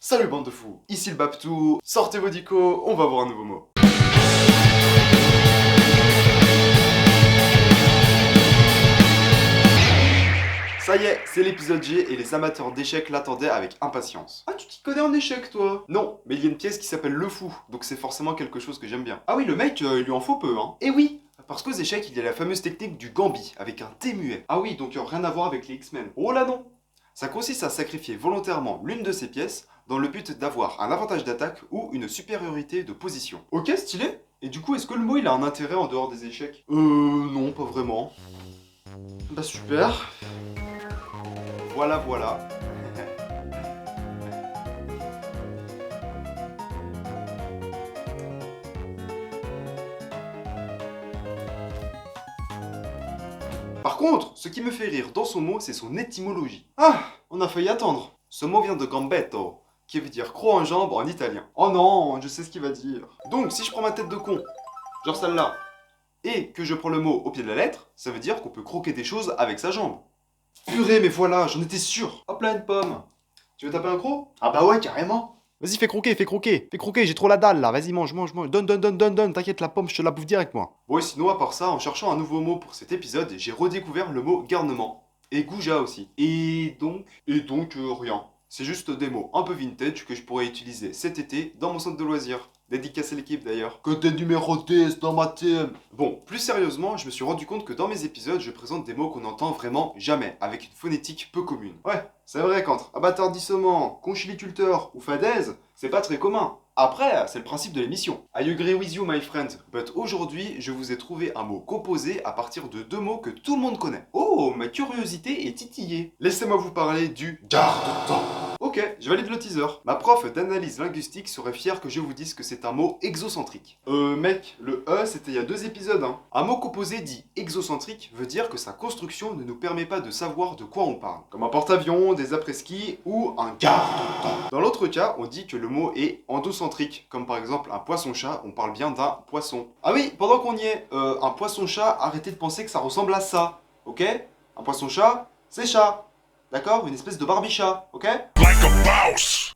Salut bande de fous, ici le Baptou, sortez vos dicos, on va voir un nouveau mot. Ça y est, c'est l'épisode G et les amateurs d'échecs l'attendaient avec impatience. Ah, tu t'y connais en échecs toi? Non, mais il y a une pièce qui s'appelle Le Fou, donc c'est forcément quelque chose que j'aime bien. Ah oui, le mec, il lui en faut peu, hein. Et oui, parce qu'aux échecs, il y a la fameuse technique du Gambit, avec un T muet. Ah oui, donc rien à voir avec les X-Men. Oh là non. Ça consiste à sacrifier volontairement l'une de ses pièces dans le but d'avoir un avantage d'attaque ou une supériorité de position. Ok, stylé. Et du coup, est-ce que le mot il a un intérêt en dehors des échecs? Non, pas vraiment. Bah super. Voilà, voilà. Par contre, ce qui me fait rire dans son mot, c'est son étymologie. Ah, on a failli attendre. Ce mot vient de gambetto, qui veut dire croc en jambe en italien. Oh non, je sais ce qu'il va dire. Donc, si je prends ma tête de con, genre celle-là, et que je prends le mot au pied de la lettre, ça veut dire qu'on peut croquer des choses avec sa jambe. Purée, mais voilà, j'en étais sûr. Hop là, une pomme. Tu veux taper un croc? Ah bah ouais, carrément. Vas-y, fais croquer, fais croquer. Fais croquer, j'ai trop la dalle là. Vas-y, mange, mange, mange. Donne. T'inquiète, la pomme, je te la bouffe direct, moi. Bon, et sinon, à part ça, en cherchant un nouveau mot pour cet épisode, j'ai redécouvert le mot garnement. Et goujat aussi. Et donc, rien. C'est juste des mots un peu vintage que je pourrais utiliser cet été dans mon centre de loisirs. Dédicace à l'équipe d'ailleurs. Côté numéro 10 dans ma team. Bon, plus sérieusement, je me suis rendu compte que dans mes épisodes, je présente des mots qu'on n'entend vraiment jamais, avec une phonétique peu commune. Ouais, c'est vrai qu'entre abattardissement, conchyliculteur ou fadaise, c'est pas très commun. Après, c'est le principe de l'émission. I agree with you, my friend. But aujourd'hui, je vous ai trouvé un mot composé à partir de deux mots que tout le monde connaît. Oh, ma curiosité est titillée. Laissez-moi vous parler du garde-temps. Ok, je valide le teaser. Ma prof d'analyse linguistique serait fière que je vous dise que c'est un mot exocentrique. Mec, le E c'était il y a 2 épisodes, hein. Un mot composé dit exocentrique veut dire que sa construction ne nous permet pas de savoir de quoi on parle. Comme un porte-avions, des après-ski ou un garde-temps. Dans l'autre cas, on dit que le mot est endocentrique, comme par exemple un poisson-chat, on parle bien d'un poisson. Ah oui, pendant qu'on y est, un poisson-chat, arrêtez de penser que ça ressemble à ça, ok? Un poisson-chat, c'est chat. D'accord? Une espèce de barbicha, ok?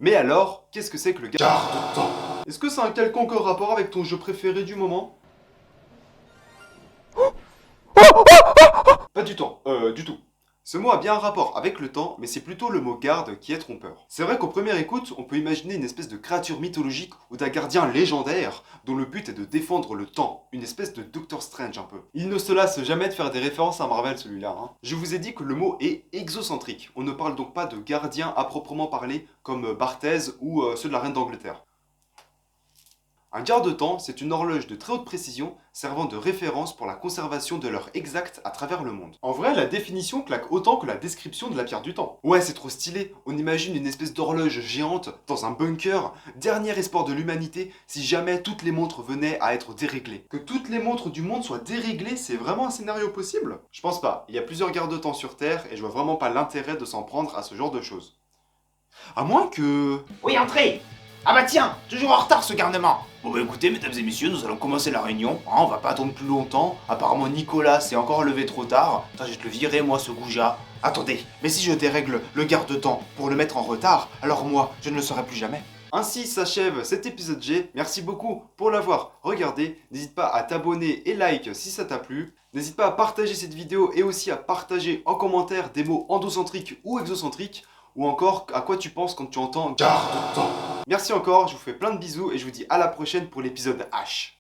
Mais alors, qu'est-ce que c'est que le garde-temps? Est-ce que c'est un quelconque rapport avec ton jeu préféré du moment? Pas du tout, du tout. Ce mot a bien un rapport avec le temps, mais c'est plutôt le mot garde qui est trompeur. C'est vrai qu'au premier écoute, on peut imaginer une espèce de créature mythologique ou d'un gardien légendaire dont le but est de défendre le temps, une espèce de Doctor Strange un peu. Il ne se lasse jamais de faire des références à Marvel celui-là, hein. Je vous ai dit que le mot est exocentrique, on ne parle donc pas de gardien à proprement parler comme Barthez ou ceux de la reine d'Angleterre. Un garde-temps, c'est une horloge de très haute précision servant de référence pour la conservation de l'heure exacte à travers le monde. En vrai, la définition claque autant que la description de la pierre du temps. Ouais, c'est trop stylé, on imagine une espèce d'horloge géante dans un bunker, dernier espoir de l'humanité si jamais toutes les montres venaient à être déréglées. Que toutes les montres du monde soient déréglées, c'est vraiment un scénario possible? Je pense pas, il y a plusieurs garde-temps sur Terre et je vois vraiment pas l'intérêt de s'en prendre à ce genre de choses. À moins que... Oui, entrez. Ah bah tiens, toujours en retard ce garnement. Bon bah écoutez, mesdames et messieurs, nous allons commencer la réunion. Hein, on va pas attendre plus longtemps. Apparemment Nicolas s'est encore levé trop tard. Attends, je vais te le virer moi ce goujat. Attendez, mais si je dérègle le garde-temps pour le mettre en retard, alors moi, je ne le serai plus jamais. Ainsi s'achève cet épisode G. Merci beaucoup pour l'avoir regardé. N'hésite pas à t'abonner et like si ça t'a plu. N'hésite pas à partager cette vidéo et aussi à partager en commentaire des mots endocentriques ou exocentriques. Ou encore à quoi tu penses quand tu entends garde-temps. Merci encore, je vous fais plein de bisous et je vous dis à la prochaine pour l'épisode H.